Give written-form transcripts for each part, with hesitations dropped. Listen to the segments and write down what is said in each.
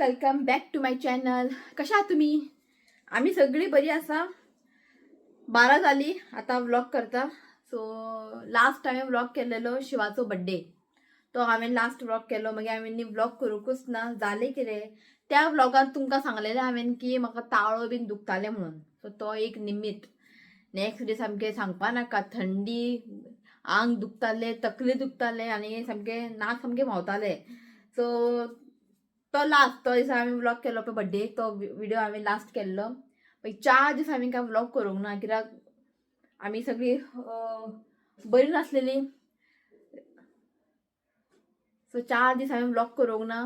Welcome back to my channel. कशा आहात तुम्ही? आम्ही सगळी बरी असा. 12 झाली आता व्लॉग करता. सो लास्ट हांवें व्लॉग केलेलो शिवाचो बर्थडे. तो हांवें लास्ट व्लॉग केलो. मागीर हांवें व्लॉग करूंकच ना. जालें कितें, त्या व्लॉगान तुमकां सांगलेलें हांवें की म्हाका ताळो बीन दुखताले म्हणून. सो तो एक निमित्त. नेक्स्ट डे सामकें सांगपा नाका, थंडी, आंग दुखताले, तकली दुखताले आनी सामकें नाक सामकें व्हांवतालें. सो तो लास्ट तो दिसा हांवें व्लॉग केलो पळय बर्थडेक, तो व्हिडिओ हांवें लास्ट केल्लो. मागीर 4 दीस हांवें काय व्लॉग करूंक ना, कित्याक आमी सगळीं बरी नासलेलीं. सो 4 दीस हांवें व्लॉग करूंक ना.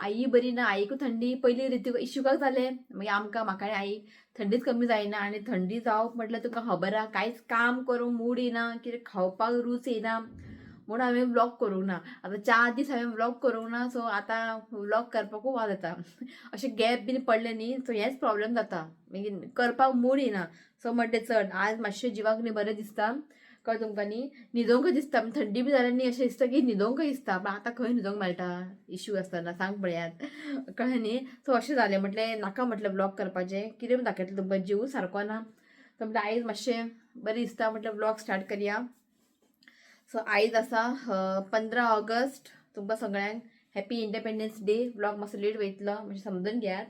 आई बरी ना, आईकू थंडी. पयलीं रितीक इशूकाक जालें, मागीर आमकां, म्हाका आनी आई थंडीच कमी जायना. आनी थंडी जावप म्हटल्यार तुका खबर आहा, कांयच काम करूंक मूड येना, कितें खावपाक रूच येना, म्हणून हांवें व्लॉग करूंक ना. आतां 4 दीस हांवें व्लॉग करूंक ना. सो आतां व्लॉग करपाकूच वाज येता. अशें गॅप बीन पडले न्ही, सो हेच प्रॉब्लेम जाता, मागीर करपाक मूड येना. सो म्हणटा चड आज मातशें जिवाक न्ही बरें दिसता, कळ्ळें तुमकां न्ही. न्हिदोंकूय दिसता, थंडी बी जाल्यार न्ही अशें दिसता की न्हिदोंकूय दिसता. पण आतां खंय न्हिदोंक मेळटा इश्यू आसतना, सांग पळयात, कळ्ळें न्ही. सो अशें जालें. म्हटलें नाका, म्हटलें व्लॉग करपाचें, कितें दाखयतलें तुमकां, जीव सारको ना. सो म्हटलें आयज मातशें बरें दिसता, म्हटलें व्लॉग स्टार्ट करया. सो आयज आसा 15 ऑगस्ट. तुमकां सगळ्यांक हॅपी इंडिपेंडन्स डे. व्लॉग मातसो लेट वयतलो, म्हणजे समजून घेयात,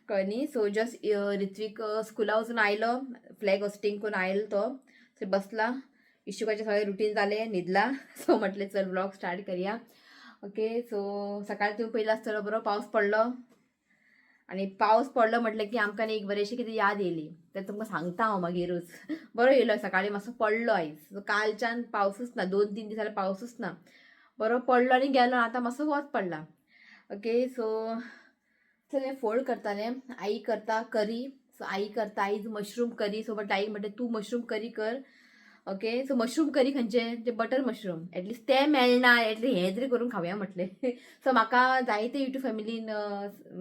कळ्ळें न्ही. सो जस्ट ऋत्वीक स्कुला वचून आयलो, फ्लॅग होस्टिंग करून आयलो तो. सो बसला, इशूकाचें सगळें रुटीन जालें, न्हिदला. सो म्हटलें चल व्लॉग स्टार्ट करया. ओके. सो सकाळी तुम्ही पयलो आसतलो, बरो पावस पडलो. आणि पावस पडलो म्हटलं की आमकां एक बरेशी कितें याद येयली, तें तुमकां सांगता हांव मागीरूच. बरो येयलो सकाळी, मातसो पडलो आयज. कालच्यान पावसूच ना, 2-3 दीस जाल्यार पावसूच ना. बरो पडलो आनी गेलो. आतां मातसो वत पडला. ओके. सो हें फोल्ड करतालें. आई करता करी. सो आई करता आयज mushroom curry. So but I म्हणटा तूं मशरूम करी कर. ओके. सो मशरूम करी खंयचें, ते बटर मशरूम. एटलिस्ट तें मेळना, एटलीस्ट हें तरी करून खावया म्हटलें. सो म्हाका जायते युट्यूब फॅमिलीन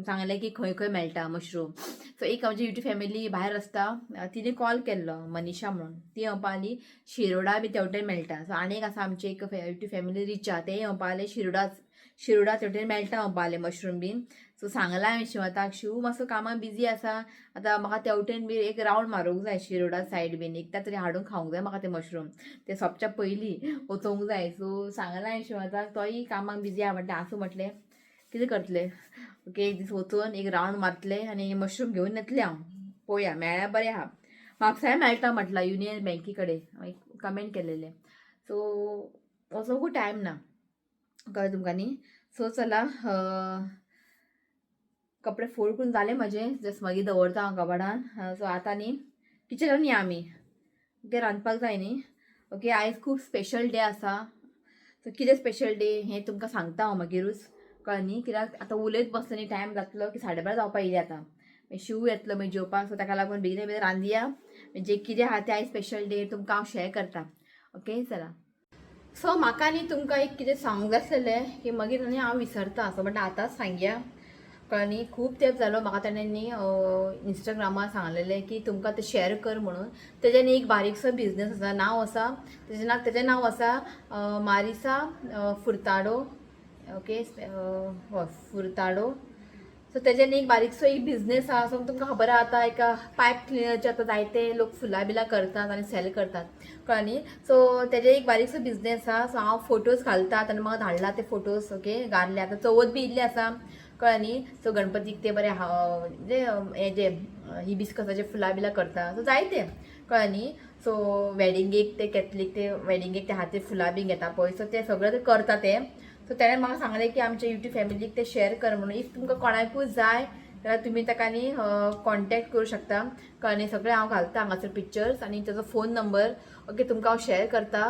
सांगलें की खंय खंय मेळटा मशरूम. सो एक आमची युट्यूब फॅमिली भायर आसता, तिने कॉल केल्लो, मनीषा म्हणून. ती म्हणपाली शिरोडा बी तेवटेन मेळटा. सो आनी एक आसा आमची एक युट्यूब फॅमिली रिचा, ते म्हणपाले शिरोडा तेवटेन मेळटा म्हणपाले मशरूम बीन. सो सांगला हांवें शिवताक, शिव मातसो कामाक बिजी आसा. आतां म्हाका तेवटेन बी एक रावंड मारूंक जाय, शिरोडा सायड बीन एकदा तरी हाडून खावंक जाय म्हाका ते मशरूम. ते सोंपच्या पयलीं वचोंक जाय. सो सांगला हांवें शिवताक, तोय कामाक बिजी आहा म्हटलें. आसूं म्हटलें, कितें करतलें. ओके. एक दीस वचून एक रावंड मारतले आनी मशरूम घेवन येतलें हांव. पळोवया मेळ्ळ्यार बरें आहा. म्हापसाय मेळटा म्हटलां युनियन बँकी कडेन, कमेंट केलेलें. सो वचोंकूच टायम ना, कळ्ळें तुमकां न्ही. सो चला, कपडे फोल्ड करून जाले म्हाजे, जस्ट मागीर दवरता हांव कबाडान. सो आतां न्ही किचनान या आमी. ओके. रांदपाक जाय न्ही. ओके. आयज खूब स्पेशल डे आसा. सो कितें स्पेशल डे हें तुमकां सांगता हांव मागीरूच, कळ्ळें न्ही. कित्याक आतां उलयत बसलें न्ही, टायम जातलो की 12:30 जावपा येयली आतां. शिव येतलो मागीर जेवपाक. सो ताका लागून बेगीन बेगीन रांदया. म्हणजे कितें आहा तें आयज स्पेशल डे तुमकां हांव शेअर करता. ओके. चला. सो म्हाका न्ही तुमकां एक कितें सांगूंक जाय आसलेलें की मागीर न्ही हांव विसरता. सो म्हणटा आतांच सांगया, कळ्ळें न्ही. खूब तेंप जालो म्हाका ताणें न्ही इंस्टाग्रामार सांगलेलें की तुमकां तें शेअर कर म्हणून. तेजें न्ही एक बारीकसो बिझनस आसा, नांव आसा तेजें नांव आसा मारिसा फुर्ताडो. ओके. हय फुर्ताडो. सो तेजें न्ही एक बारीकसो एक बिझनस आहा. सो तुमकां खबर आहा आतां एक पायप क्लिनरचे आतां जायते लोक फुलां बिलां करतात आनी सेल करतात, कळ्ळें न्ही. सो तेजें एक बारीकसो बिझनस आहा. सो हांव फोटोज घालता, ताणें म्हाका धाडला ते फोटोज. ओके. घातले. आतां चवथ बी इल्ली आसा, कळ्ळें न्ही. सो गणपतीक ते बरें म्हणजे हे जे हिबिस्कसाचे फुलां बिलां करता, सो जायते, कळ्ळें न्ही. सो वेडिंगेक ते कॅथलीक ते वेडिंगेक ते हातीर फुलां बी घेता पळय, सो ते सगळें ते करता ते. सो तेणें म्हाका सांगलें की आमच्या युट्यूब फॅमिलीक ते शेअर कर म्हणून. इफ तुमकां कोणाकूय जाय जाल्यार तुमी ताका न्ही कॉन्टॅक्ट करूं शकता, कळ्ळें न्ही. सगळें हांव घालता हांगासर पिक्चर्स आनी तेजो फोन नंबर. ओके. तुमकां हांव शेअर करता.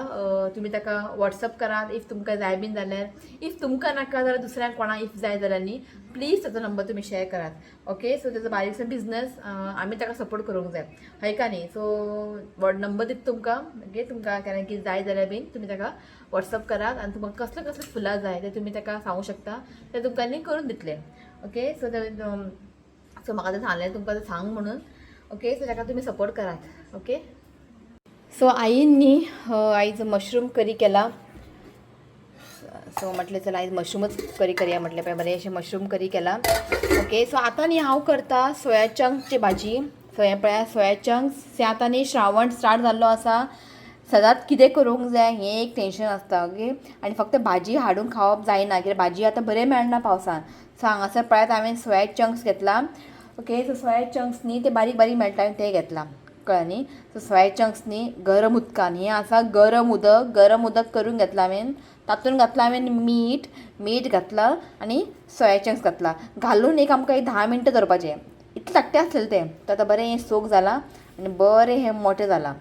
तुमी ताका वॉट्सअप करात इफ तुमकां जाय बीन जाल्यार. इफ तुमकां नाका जाल्यार दुसऱ्यांक कोणाक इफ जाय जाल्यार न्ही प्लीज ताचो नंबर तुमी शेअर करात. ओके. सो तेजो बारीकसो बिझनस, आमी ताका सपोर्ट करूंक जाय, हय का न्ही. सो नंबर दिता तुमकां. ओके. तुमकां केन्ना कितें जाय जाल्यार बीन तुमी ताका वॉट्सअप करात आनी तुमकां कसले कसले फुलां जाय ते तुमी ताका सांगूं शकता, ते तुमकां न्ही करून दितले. ओके. सो म्हाका तें सांगलें तुमकां तें सांग म्हणून. ओके. सो ताका तुमी सपोर्ट करात. ओके. सो आईन न्ही आयज मशरूम करी केला. सो म्हटलें चला आयज मशरूमच करी करया म्हटलें पळय बरें अशें मशरूम करी केला. ओके सो आतां न्ही हांव करता सोया चंक्सची भाजी. सो हें पळया सोया चंक्स आतां न्ही श्रावण स्टार्ट जाल्लो आसा. सदांच कितें करूंक जाय हें एक टेंशन आसता. ओके आनी फक्त भाजी हाडून खावप जायना कित्याक भाजी आतां बरें मेळना पावसान. सो हांगासर पळयात हांवें सोया चंक्स घेतला. ओके सो सोया चंक्स न्ही ते बारीक बारीक मेळटा ते घेतला कळ्ळें न्ही. सो सोया चंक्स न्ही गरम उदकान हें आसा गरम उदक करून घेतला हांवें. तातूंत घातला हांवें मीठ घातला आनी सोया चंक्स घातला घालून एक आमकां 10 मिनटां दवरपाचें. इतलें धाकटें आसलेलें तें तर आतां बरें हें सोक जालां आनी बरें हें मोटें जालां.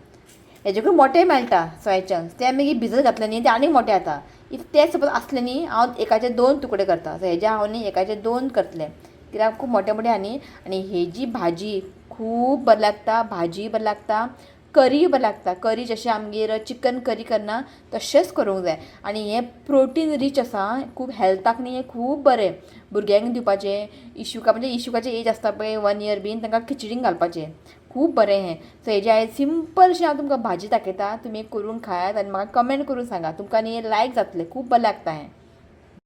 हेजेकून मोटें मेळटा सोया चंक्स ते मागीर भिजत घातले न्ही ते आनीक मोटें जाता. इफ ते सपोज आसले न्ही हांव एकाचे 2 तुकडे करता. सो हेजे हांव न्ही एकाचे 2 करतलें कित्याक खूब मोठे मोठे आहा न्ही. आनी हेजी भाजी खूब बरी लागता. भाजी बरी लागता करी बरी लागता. करी जशें आमगेर चिकन करी करना तशेंच करूंक जाय. आनी हें प्रोटीन रीच आसा खूब हेल्थाक न्ही हें खूब बरें. भुरग्यांक दिवपाचें म्हणजे इशुकाचें एज आसता पळय 1 year बीन तांकां खिचडीन घालपाचें खूब बरें हें. सो हेजे आयज सिंपल अशें हांव तुमकां भाजी दाखयता. तुमी करून खायात आनी म्हाका कमेंट करून सांगा तुमकां न्ही लायक जातलें खूब बरें लागता हें.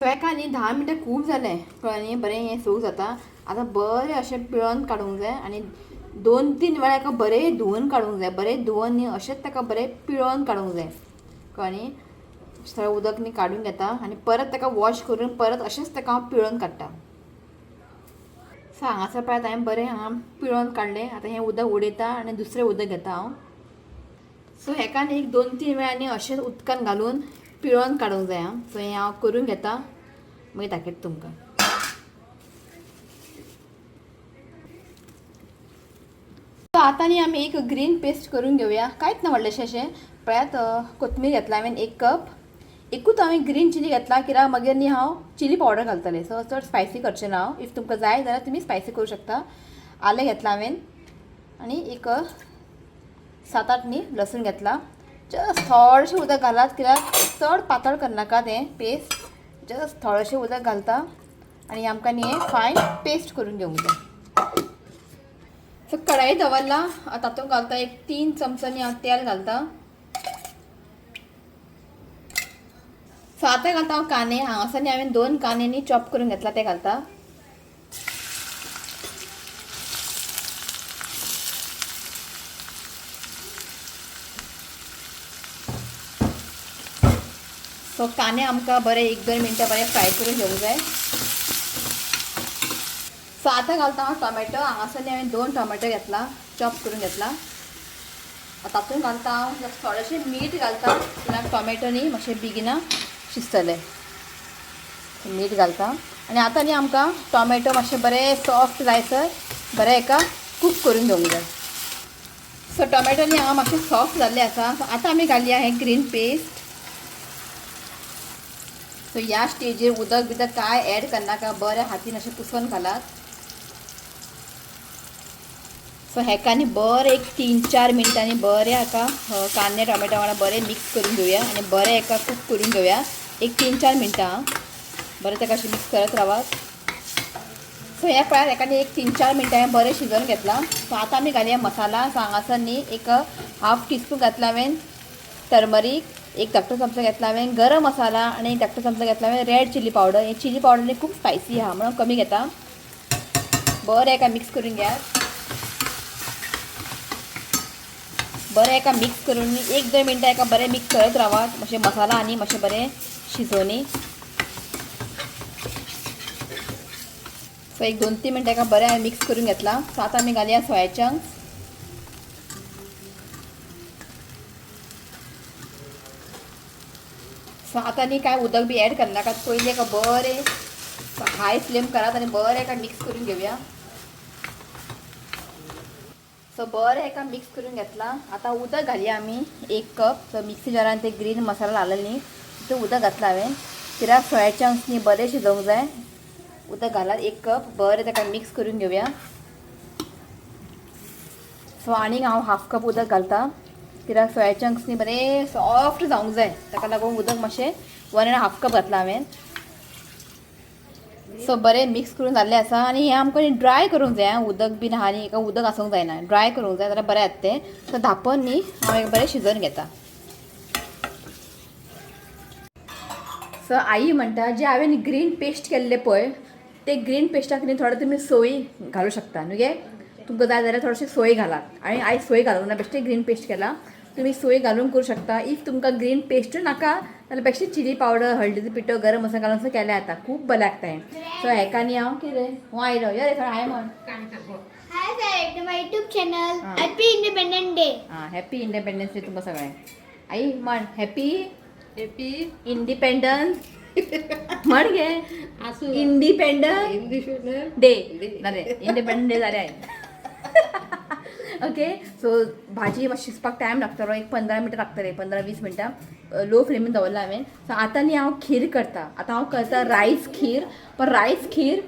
सो हेका न्ही 10 मिनटां खूब जालें कळ्ळें न्ही बरें हें सूक जाता. आतां बरें अशें पिळोवन काडूंक जाय आनी 2-3 वेळा हेका बरें धुवन काडूंक जाय. बरें धुवन न्ही अशेंच ताका बरें पिळोवन काडूंक जाय कळ्ळें न्ही. सगळें उदक न्ही काडून घेता आनी परत ताका वॉश करून परत अशेंच ताका हांव पिळोवन काडटा. सो हांगासर पळयात हांवें बरें हांगा पिळोवन काडलें. आतां हें उदक उडयता आनी दुसरें उदक घेता हांव. सो हेका न्ही 2-3 वेळा न्ही अशेंच उदकान घालून पिळोवन काडूंक जाय. सो हें हांव करून घेता मागीर दाखयता तुमकां. सो आतां न्ही आमी एक ग्रीन पेस्ट करून घेवया. कांयच ना व्हडलेंशें अशें पळयात कोथमीर घेतला हांवें 1 कप. एकूच हांवें ग्रीन चिली घेतला कित्याक मागीर न्ही हांव चिली पावडर घालतलें. सो चड स्पायसी करचें ना हांव. इफ तुमकां जाय जाल्यार तुमी स्पायसी करूं शकता. आलें घेतलां हांवें आनी एक 7-8 न्ही लसूण घेतला. जस्ट थोडेशें उदक घालात कित्याक चड पातळ करनाका तें पेस्ट. जस्ट थोडेशें उदक घालता आनी आमकां न्ही हें फायन पेस्ट करून घेवंक जाय. सो कढाई दवरला तातूंत घालता एक 3 चमचो न्ही हांव तेल घालता. सो आतां घालता हांव कांदे. हांगासर न्ही हांवें 2 कांदे न्ही चॉप करून घेतला ते घालता. सो कांदे आमकां बरें 1-2 मिनटां बरें फ्राय करून घेवंक जाय. सो आतां घालता हांव टोमॅटो. हांगासर न्ही हांवें 2 टोमॅटो घेतला चॉप करून घेतला. तातूंत घालता हांव जस्ट थोडेशें मीठ घालता कित्याक टोमॅटो न्ही मातशें बेगिना शिजतलें. मीठ घालता आनी आतां न्ही आमकां टोमॅटो मातशें बरें सॉफ्ट जायसर बरें हेका कूक करून घेवंक जाय. सो टोमॅटो न्ही हांगा मातशें सॉफ्ट जाल्लें आसा. सो आतां आमी घालया हें ग्रीन पेस्ट. सो ह्या स्टेजीर उदक कांय एड करनाका बरें हातीन अशें पुसून घालात. सो हेका न्ही बरें एक 3-4 मिनटांनी बरें हाका कांदे टोमॅटो वांगडा बरें मिक्स करून घेवया आनी बरें हेका कूक करून घेवया एक 3-4 मिनटां. बरें ताका अशें मिक्स करत रावात. सो हे पळयात हेका न्ही एक 3-4 मिनटां हांवें बरें शिजोवन घेतला. सो आतां आमी घालया मसाला. सो हांगासर न्ही एक 1/2 टीस्पून घातला हांवें टर्मरीक. 1 धाकटो चमचो घेतला हांवें गरम मसाला आनी 1 धाकटो चमचो घेतला हांवें रेड चिली पावडर. ही चिली पावडर न्ही खूब स्पायसी आहा म्हणून कमी घेता. बरें हेका मिक्स करून घेयात. बरें हेका मिक्स करून 1-2 मिनटां हेका बरें मिक्स करत रावात मातशें मसाला आनी मातशें बरें शिजोवनी. सो एक 2-3 मिनटां हेका बरें हांवें मिक्स करून घेतला. सो आतां आमी घालया सोया चंक्स. सो आतां न्ही कांय उदक बी एड करनाकात. पयलीं हेका बरें हाय फ्लेम करात आनी बरें हेका मिक्स करून घेवया. सो बरें हेका मिक्स करून घेतला. आतां उदक घालया आमी 1 कप. सो मिक्सी जारान ते ग्रीन मसाला लायलेलो न्ही तो उदक घातला हांवें कित्याक सोया चंक्स न्ही बरें शिजोवंक जाय. उदक घालात 1 कप बरें ताका मिक्स करून घेवया. सो आनीक हांव 1/2 कप उदक घालता कित्याक सोया चंक्स न्ही बरें सॉफ्ट जावंक जाय ताका लागून उदक मातशें 1.5 कप घातला हांवें. सो बरें मिक्स करून जाल्लें आसा आनी हें आमकां ड्राय करूंक जाय. उदक बीन आहा न्ही हेका उदक आसूंक जायना. ड्राय करूंक जाय जाल्यार बरें जाता तें. सो धांपन न्ही हांव एक बरें शिजोवन घेता. सो आई म्हणटा जे हांवें ग्रीन पेस्ट केल्ले पळय ते ग्रीन पेस्टाक न्ही थोडे तुमी सोय घालूं शकता न्हू गे तुमकां जाय जाल्यार थोडेशे सोय घालात आणि आयज सोय घालूंक ना बेश्टे ग्रीन पेस्ट केला तुम्ही सोय घालून करू शकता इफ तुमकां ग्रीन पेस्ट नाका जाल्यार बेश्टे चिली पावडर हळदीचो पिठो गरम मसाला घालून असं केलें जाता खूब बरें लागता हें सो हेका न्ही हांव कितें हो आयलो यो रे थोडं हाय म्हण hi sir my YouTube channel happy Independence Day happy Independence Day तुमकां सगळें आई म्हण हॅपी हॅपी इंडिपेंडन्स म्हण गे इंडिपेंडन्स डे जालें इंडिपेंडन्स डे जालें ओके सो भाजी मातशी शिजपाक टायम लागतलो एक 15 मिनटां लागतले 15-20 मिनटां लो फ्लेमीन दवरला हांवें सो आतां न्ही हांव खीर करता आतां हांव करता रायस खीर पण रायस खीर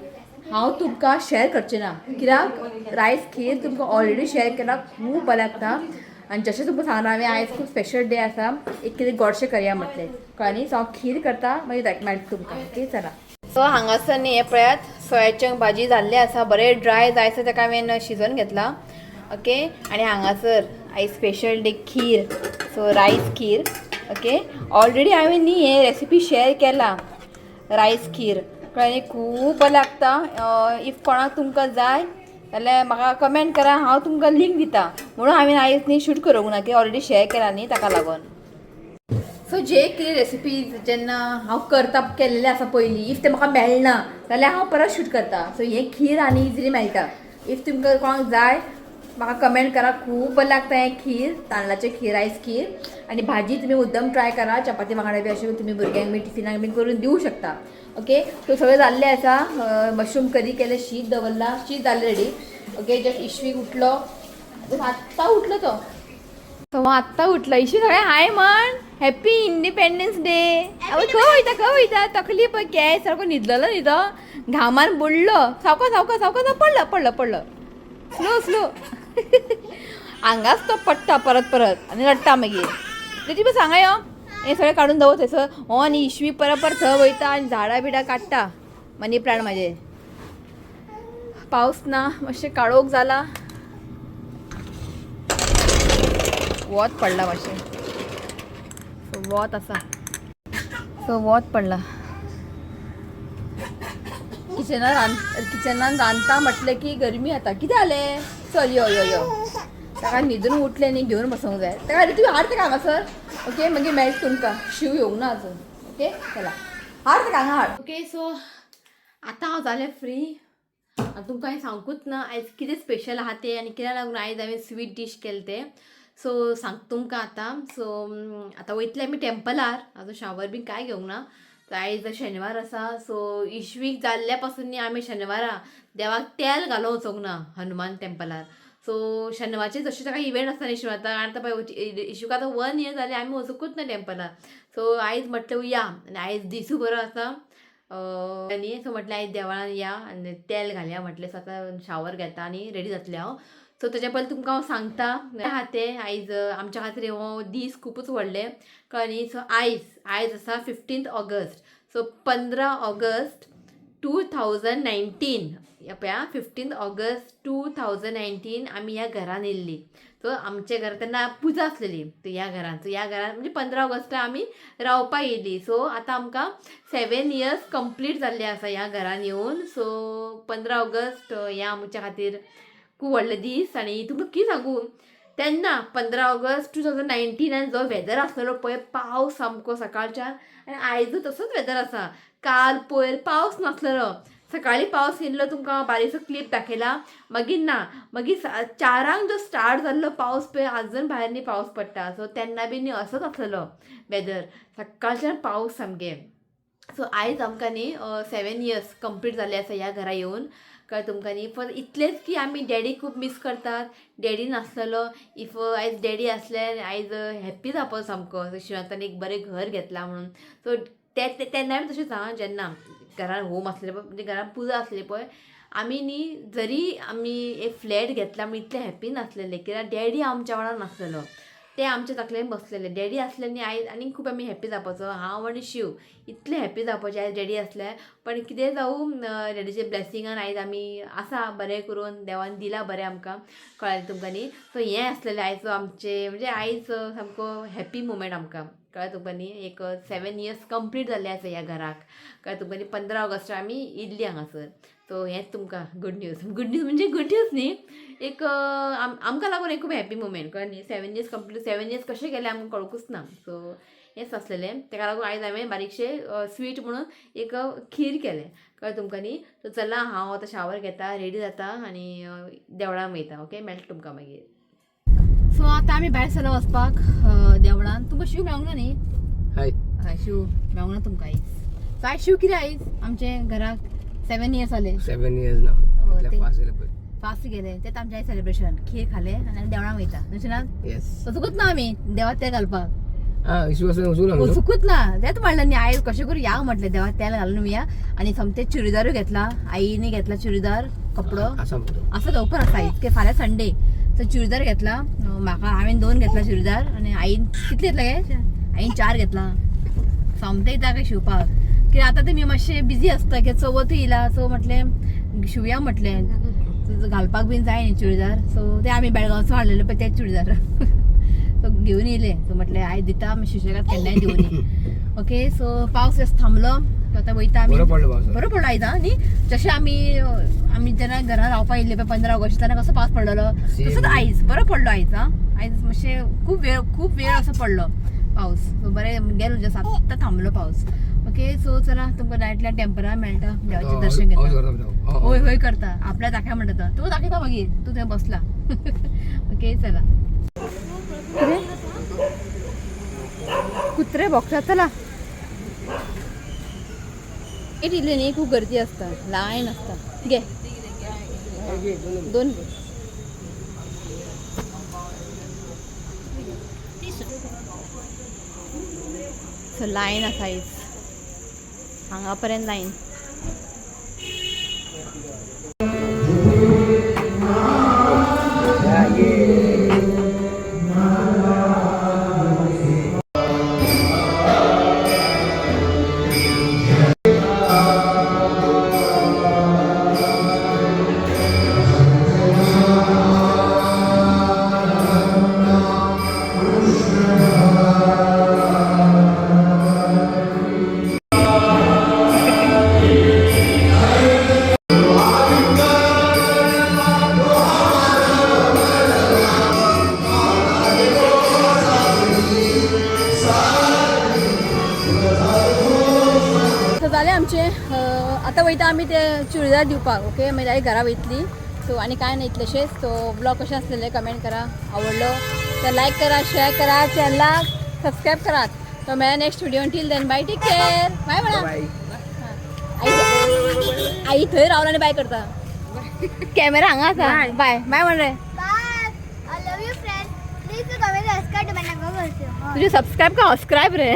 हांव तुमकां शेअर करचें ना कित्याक रायस खीर तुमकां ऑलरेडी शेअर केला खूब बरें लागता आनी जशें तुमकां सांगला हांवें आयज खूब स्पेशल डे आसा एक कितें गोडशें करया म्हटलें कळ्ळें सो हांव खीर करता मागीर मेळटा तुमकां ओके चला सो हांगासर न्ही हे पळयात सोयाचंक भाजी जाल्ली आसा बरें ड्राय जाय आसा ताका हांवें शिजोवन घेतला ओके आणि हांगासर आयज स्पेशल डे खीर सो रायस खीर ओके ऑलरेडी हांवें न्ही हे रेसिपी शेअर केला रायस खीर कळ्ळें खूब बरें लागता इफ कोणाक तुमकां जाय जाल्यार म्हाका कमेंट करा हांव तुमकां लिंक दिता म्हणून हांवें आयज न्ही शूट करूंक ना की ऑलरेडी शेअर केला न्ही ताका लागून सो जे कितें रेसिपीज जेन्ना हांव करता केल्लेले आसा पयलीं इफ ते म्हाका मेळना जाल्यार हांव परत शूट करता सो हें खीर आनी इजिली मेळटा इफ तुमकां कोणाक जाय म्हाका कमेंट करा खूब बरें लागता हें खीर तांदळाचें खीर रायस खीर आनी भाजी तुमी मुद्दम ट्राय करा चपाती वांगडा बी अशें तुमी भुरग्यांक बी टिफिनाक बी करून दिवं शकता ओके सो सगळें जाल्लें आसा मशरूम करी केलें शीत दवरला शीत जालें रेडी ओके जस्ट इश्वीक उठलो आत्तां उठलो तो आत्तां उठलो इश्वी सगळें हाय म्हण हॅपी इंडिपेंडन्स डे खंय वयता तकली पळय केस सारको न्हिदलेलो न्ही तो घामान बुडलो सावकास पडलो स्लो हांगाच तो पडटा परत आनी रडटा मागीर तेची पळय सांगा यो हें सगळें काडून दवर थंयसर हो आनी इश्वी परत थंय वयता आनी झाडां बिडां काडटा मनी प्लांट म्हाजे पावस ना मातशें काळोख जाला वोत पडला मातशें सो वोत आसा सो वोत पडला किचनान रांदता म्हटलें की गरमी जाता कितें जालें चल यो ताका न्हिदून उठलें न्ही घेवन बसूंक जाय ताका तुवें हाड ताका हांगासर ओके मागीर मेळटा तुमकां शिव येवंक ना अजून ओके चला हाड ताका हांगा हाड ओके सो आतां हांव जालें फ्री आनी तुमकां हांवें सांगूच ना आयज कितें स्पेशल आहा तें आनी कित्याक लागून आयज हांवें स्वीट डीश केलें तें सो सांगता तुमकां आतां सो आतां वयतले आमी टेम्पलार आजून शावर बी कांय घेवंक ना आयज शेनवार आसा सो इश्वीक जाल्ल्या पासून न्ही आमी शेनवारा देवाक तेल घालूंक वचोंक ना हनुमान टेम्पलार सो शेनवारचे जशें ताका इवेंट आसता न्ही शिवाता आनी आतां इश्यूक आतां 1 year जालें आमी वचूंकूच ना टेम्पलार सो आयज म्हटलें या आनी आयज दिसूय बरो आसा न्ही सो म्हटलें आयज देवळान या आनी तेल घालया म्हटलें सो आतां शावर घेता आनी रेडी जातलें हांव सो तेच्या पयलीं तुमकां हांव सांगता आहा तें आयज आमच्या खातीर हो दीस खूबच व्हडलें कळ्ळें न्ही सो आयज आसा 15th ऑगस्ट सो 15 ऑगस्ट 2019 पळया 15th ऑगस्ट 2019 आमी ह्या घरान येयल्ली सो आमच्या घरा तेन्ना पुजा आसलेली ह्या घरान म्हणजे 15 ऑगस्ट आमी रावपाक येयली सो आतां आमकां 7 years कंप्लीट जाल्ले आसा ह्या घरान येवन सो 15 ऑगस्ट हें आमच्या खातीर खूब व्हडले दीस आनी तुमकां कितें सांगू तेन्ना 15 ऑगस्ट 2019 जो वेदर आसलेलो पळय पावस सामको सकाळच्यान आनी आयजूय तसोच वेदर आसा काल पयर पावस नासलेलो सकाळीं पावस येयल्लो तुमकां बारीकसो क्लिप दाखयला मागीर 4 जो स्टार्ट जाल्लो पावस पळय आजून भायर न्ही पावस पडटा सो तेन्ना बी न्ही असोच आसलेलो वेदर सकाळच्यान पावस सामकें सो आयज आमकां न्ही 7 years कंप्लीट जाल्ले आसा ह्या घरा येवन कळ्ळें तुमकां न्ही फक्त इतलेंच की आमी डॅडी खूब मिस करतात डॅडी नासलेलो इफ आयज डॅडी आसलें आयज हॅप्पी जावपाचो सामको शिवातान एक बरें घर घेतलां म्हणून सो तेन्ना तशेंच आहा जेन्ना घरान होम आसलें पळय म्हणजे घरान पुजा आसली पळय आमी न्ही जरी आमी एक फ्लॅट घेतला म्हण इतले हॅप्पी नासलेले कित्याक डॅडी आमच्या वांगडा नासलेलो ते आमच्या तकलेन बसलेले डॅडी आसले न्ही आयज आनी खूब आमी हॅप्पी जावपाचो हांव आनी शिव इतले हॅप्पी जावपाचे आयज डॅडी आसले पण कितें जावं डॅडीचे ब्लेसिंगान आयज आमी आसा बरें करून देवान दिला बरें आमकां कळ्ळें तुमकां न्ही सो हें आसलेलें आयज आमचें म्हणजे आयज सामको हॅप्पी मुमेंट आमकां कळ्ळें तुका न्ही एक 7 years कंप्लीट जाल्ले आसा ह्या घराक कळ्ळें तुका न्ही 15 ऑगस्ट आमी येयल्ली हांगासर सो हेंच तुमकां गुड न्यूज म्हणजे गुड न्यूज न्ही एक आमकां लागून एक खूब हॅपी मुमेंट कळ्ळें न्ही 7 years कंप्लीट 7 years कशें गेले आमकां कळकूच ना सो हेंच आसलेलें तेका लागून आयज हांवें बारीकशें स्वीट म्हणून एक खीर केलें कळ्ळें तुमकां न्ही सो चला हांव आतां शावर घेता रेडी जाता आनी देवळान वयता ओके मेळटा तुमकां मागीर सो आतां आमी भायर सरला वचपाक देवळान तुमकां शिव मेळूंक ना न्ही हय शिव मेळूंक ना तुमकां आयज सो आयज शिव कितें आयज आमचे घराक 7 years जाले 7 years ना फास्ट गेले तेच आमचें आयज सेलिब्रेशन खीर खालें आनी देवळान वयता तशें ना येस वचूकूच ना आमी देवाक तेल घालपाक वचून ना तेच म्हणलं न्ही आयज कशें करून या म्हटलें देवाक तेल घालून या आनी समते चुडीदारूय घेतला आईने घेतला चुडीदार कपडो असं लवकर आसा आयज फाल्यां संडे सो चुडीदार घेतला म्हाका हांवें 2 घेतला चुडीदार आनी आईन कितले घेतला गे आईन 4 घेतला समते येता काय शिवपाक कित्याक आतां तुमी मातशें बिजी आसता की चवथ येयला सो म्हटलें शिवया म्हटलें घालपाक बीन जाय न्ही चुडीदार सो ते आमी बेळगांवचो हाडलेलो पळय तेच चुडीदार सो घेवन येयले सो म्हटलें आयज दिता शिवशेकात केन्नाय दिवनी ओके सो पावस जस्ट थांबलो आतां वयता आमी बरो पडलो आयज न्ही जशें आमी जेन्ना घरा रावपाक येयल्ले पळय 15 ऑगस्ट तेन्ना कसो पावस पडलेलो तसोच आयज बरो पडलो आयज आयज मातशें खूब वेळ असो पडलो पावस सो बरें गेलो जस्ट आतां थांबलो पावस ओके सो चला तुमकां नायटल्या टेम्परा मेळटा देवाचें दर्शन घेता होय होय करता आपल्या दाखया म्हणटा तूं दाखयता मागीर तूं थंय बसला ओके चला कुत्रे भोगता चला एक इल्ली न्ही खूब गर्दी आसता लायन आसता घे 2 घे सो लायन आसा आयज हांगा पर्यंत लायन आमचे आता वयता आमी ते चुडीदार दिवपाक ओके मागीर डायरेक्ट घरा वयतली सो आनी कांय ना इतलेशेच सो ब्लॉग कशें आसलेले कमेंट करा आवडलो तर लायक करा शेअर करा चॅनलाक सबस्क्राईब करा तो मेळ्या next video till then bye take care bye म्हणा आई थंय रावला आनी बाय करता कॅमेरा हांगा आसा बाय बाय म्हण रे तुझे सबस्क्राईब का सबस्क्राईब रे